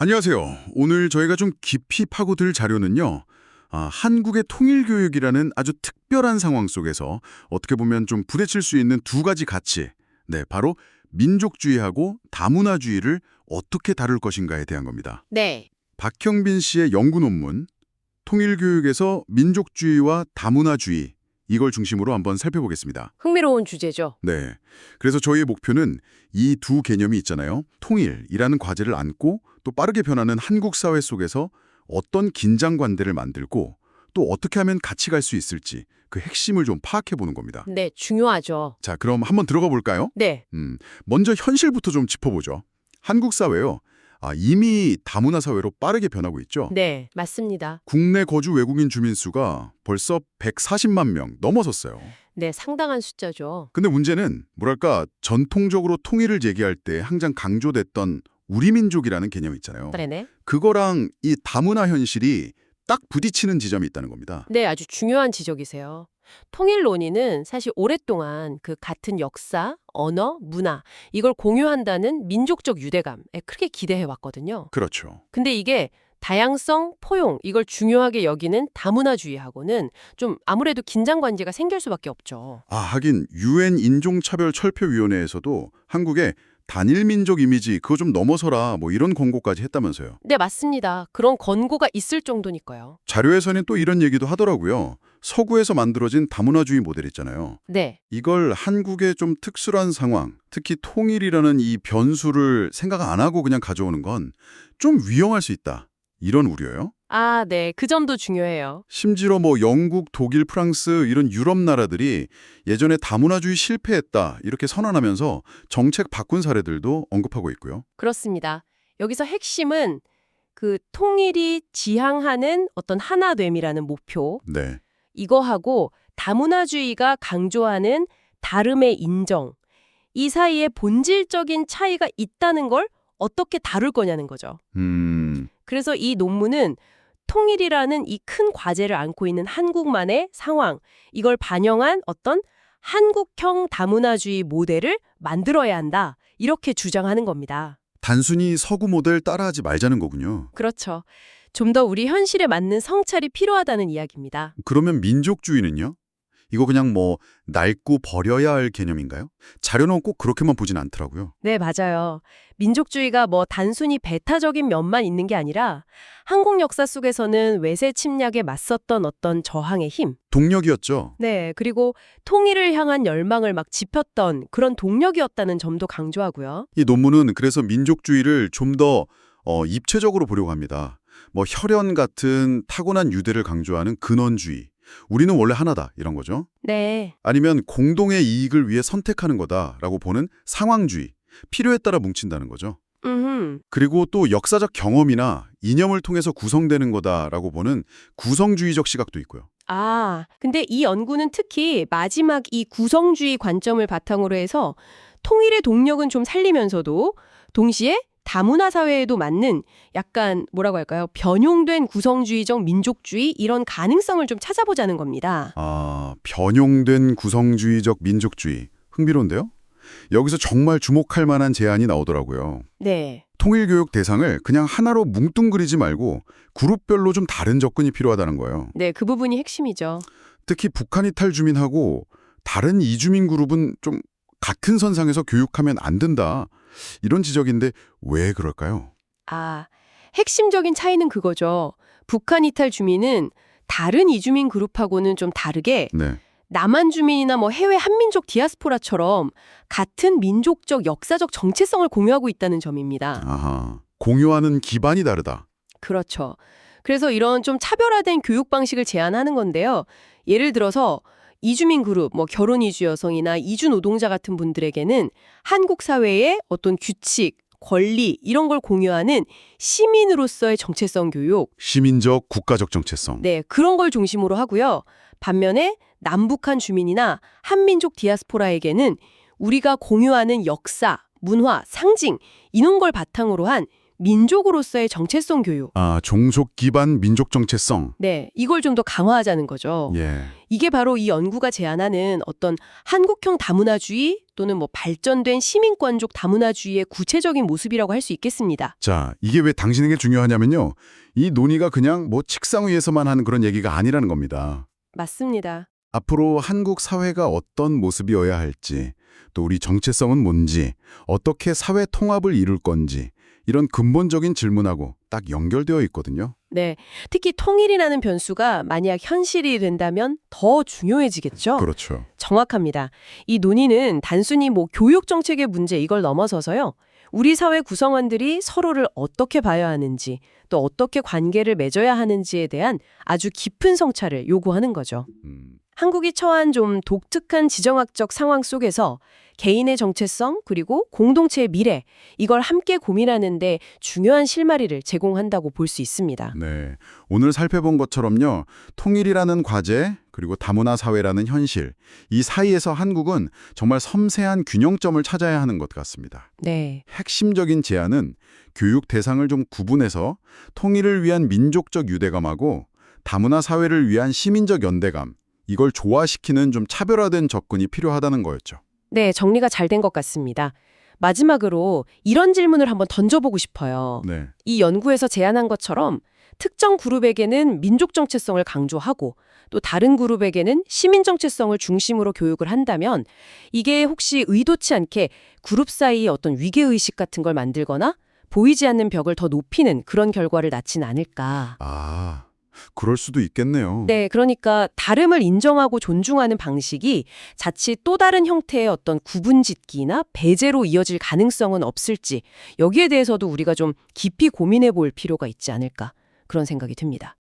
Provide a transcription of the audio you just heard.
안녕하세요. 오늘 저희가 좀 깊이 파고들 자료는요. 한국의 통일교육이라는 아주 특별한 상황 속에서 어떻게 보면 좀 부대칠 수 있는 두 가지 가치, 네, 바로 민족주의하고 다문화주의를 어떻게 다룰 것인가에 대한 겁니다. 네, 박형빈 씨의 연구 논문, 통일교육에서 민족주의와 다문화주의, 이걸 중심으로 한번 살펴보겠습니다. 흥미로운 주제죠. 네. 그래서 저희의 목표는 이 두 개념이 있잖아요. 통일이라는 과제를 안고 또 빠르게 변하는 한국 사회 속에서 어떤 긴장 관대를 만들고 또 어떻게 하면 같이 갈 수 있을지 그 핵심을 좀 파악해 보는 겁니다. 네, 중요하죠. 자, 그럼 한번 들어가 볼까요? 네, 먼저 현실부터 좀 짚어보죠. 한국 사회요. 이미 다문화 사회로 빠르게 변하고 있죠. 네, 맞습니다. 국내 거주 외국인 주민 수가 벌써 140만 명 넘어섰어요. 네, 상당한 숫자죠. 근데 문제는 뭐랄까 전통적으로 통일을 제기할 때 항상 강조됐던 우리 민족이라는 개념 있잖아요. 네네. 그거랑 이 다문화 현실이 딱 부딪히는 지점이 있다는 겁니다. 네, 아주 중요한 지적이세요. 통일 논의는 사실 오랫동안 그 같은 역사, 언어, 문화, 이걸 공유한다는 민족적 유대감에 크게 기대해 왔거든요. 그렇죠. 근데 이게 다양성, 포용, 이걸 중요하게 여기는 다문화주의하고는 좀 아무래도 긴장 관계가 생길 수밖에 없죠. 하긴 유엔 인종차별철폐위원회에서도 한국의 단일 민족 이미지 그거 좀 넘어서라 뭐 이런 권고까지 했다면서요. 네, 맞습니다. 그런 권고가 있을 정도니까요. 자료에서는 또 이런 얘기도 하더라고요. 서구에서 만들어진 다문화주의 모델 있잖아요. 네. 이걸 한국의 좀 특수한 상황, 특히 통일이라는 이 변수를 생각 안 하고 그냥 가져오는 건 좀 위험할 수 있다. 이런 우려요. 아, 네. 그 점도 중요해요. 심지어 뭐 영국, 독일, 프랑스 이런 유럽 나라들이 예전에 다문화주의 실패했다 이렇게 선언하면서 정책 바꾼 사례들도 언급하고 있고요. 그렇습니다. 여기서 핵심은 그 통일이 지향하는 어떤 하나됨이라는 목표, 네. 이거하고 다문화주의가 강조하는 다름의 인정, 이 사이에 본질적인 차이가 있다는 걸 어떻게 다룰 거냐는 거죠. 그래서 이 논문은 통일이라는 이 큰 과제를 안고 있는 한국만의 상황, 이걸 반영한 어떤 한국형 다문화주의 모델을 만들어야 한다. 이렇게 주장하는 겁니다. 단순히 서구 모델 따라하지 말자는 거군요. 그렇죠. 좀 더 우리 현실에 맞는 성찰이 필요하다는 이야기입니다. 그러면 민족주의는요? 이거 그냥 뭐 낡고 버려야 할 개념인가요? 자료는 꼭 그렇게만 보진 않더라고요. 네, 맞아요. 민족주의가 뭐 단순히 배타적인 면만 있는 게 아니라 한국 역사 속에서는 외세 침략에 맞섰던 어떤 저항의 힘, 동력이었죠. 네, 그리고 통일을 향한 열망을 막 짚었던 그런 동력이었다는 점도 강조하고요. 이 논문은 그래서 민족주의를 좀 더 입체적으로 보려고 합니다. 뭐 혈연 같은 타고난 유대를 강조하는 근원주의. 우리는 원래 하나다 이런 거죠. 네, 아니면 공동의 이익을 위해 선택하는 거다라고 보는 상황주의. 필요에 따라 뭉친다는 거죠. 그리고 또 역사적 경험이나 이념을 통해서 구성되는 거다라고 보는 구성주의적 시각도 있고요. 아, 근데 이 연구는 특히 마지막 이 구성주의 관점을 바탕으로 해서 통일의 동력은 좀 살리면서도 동시에 다문화 사회에도 맞는 약간 뭐라고 할까요? 변용된 구성주의적 민족주의 이런 가능성을 좀 찾아보자는 겁니다. 변용된 구성주의적 민족주의. 흥미로운데요? 여기서 정말 주목할 만한 제안이 나오더라고요. 네. 통일교육 대상을 그냥 하나로 뭉뚱그리지 말고 그룹별로 좀 다른 접근이 필요하다는 거예요. 네, 그 부분이 핵심이죠. 특히 북한 이탈 주민하고 다른 이주민 그룹은 좀 같은 선상에서 교육하면 안 된다. 이런 지적인데 왜 그럴까요? 아, 핵심적인 차이는 그거죠. 북한 이탈 주민은 다른 이주민 그룹하고는 좀 다르게 네. 남한 주민이나 뭐 해외 한민족 디아스포라처럼 같은 민족적 역사적 정체성을 공유하고 있다는 점입니다. 아하. 공유하는 기반이 다르다. 그렇죠. 그래서 이런 좀 차별화된 교육 방식을 제안하는 건데요. 예를 들어서 이주민 그룹, 뭐 결혼 이주 여성이나 이주 노동자 같은 분들에게는 한국 사회의 어떤 규칙, 권리 이런 걸 공유하는 시민으로서의 정체성 교육, 시민적 국가적 정체성. 네, 그런 걸 중심으로 하고요. 반면에 남북한 주민이나 한민족 디아스포라에게는 우리가 공유하는 역사, 문화, 상징 이런 걸 바탕으로 한 민족으로서의 정체성 교육. 종속 기반 민족 정체성. 네, 이걸 좀 더 강화하자는 거죠. 예. 이게 바로 이 연구가 제안하는 어떤 한국형 다문화주의 또는 뭐 발전된 시민권족 다문화주의의 구체적인 모습이라고 할 수 있겠습니다. 자, 이게 왜 당신에게 중요하냐면요. 이 논의가 그냥 뭐 책상 위에서만 하는 그런 얘기가 아니라는 겁니다. 맞습니다. 앞으로 한국 사회가 어떤 모습이어야 할지, 또 우리 정체성은 뭔지, 어떻게 사회 통합을 이룰 건지 이런 근본적인 질문하고 딱 연결되어 있거든요. 네, 특히 통일이라는 변수가 만약 현실이 된다면 더 중요해지겠죠? 그렇죠. 정확합니다. 이 논의는 단순히 뭐 교육 정책의 문제 이걸 넘어서서요. 우리 사회 구성원들이 서로를 어떻게 봐야 하는지, 또 어떻게 관계를 맺어야 하는지에 대한 아주 깊은 성찰을 요구하는 거죠. 한국이 처한 좀 독특한 지정학적 상황 속에서 개인의 정체성 그리고 공동체의 미래 이걸 함께 고민하는데 중요한 실마리를 제공한다고 볼 수 있습니다. 네, 오늘 살펴본 것처럼요. 통일이라는 과제 그리고 다문화 사회라는 현실 이 사이에서 한국은 정말 섬세한 균형점을 찾아야 하는 것 같습니다. 네, 핵심적인 제안은 교육 대상을 좀 구분해서 통일을 위한 민족적 유대감하고 다문화 사회를 위한 시민적 연대감 이걸 조화시키는 좀 차별화된 접근이 필요하다는 거였죠. 네, 정리가 잘 된 것 같습니다. 마지막으로 이런 질문을 한번 던져보고 싶어요. 네. 이 연구에서 제안한 것처럼 특정 그룹에게는 민족 정체성을 강조하고 또 다른 그룹에게는 시민 정체성을 중심으로 교육을 한다면 이게 혹시 의도치 않게 그룹 사이의 어떤 위계의식 같은 걸 만들거나 보이지 않는 벽을 더 높이는 그런 결과를 낳진 않을까. 그럴 수도 있겠네요. 네, 그러니까 다름을 인정하고 존중하는 방식이 자칫 또 다른 형태의 어떤 구분짓기나 배제로 이어질 가능성은 없을지 여기에 대해서도 우리가 좀 깊이 고민해 볼 필요가 있지 않을까 그런 생각이 듭니다.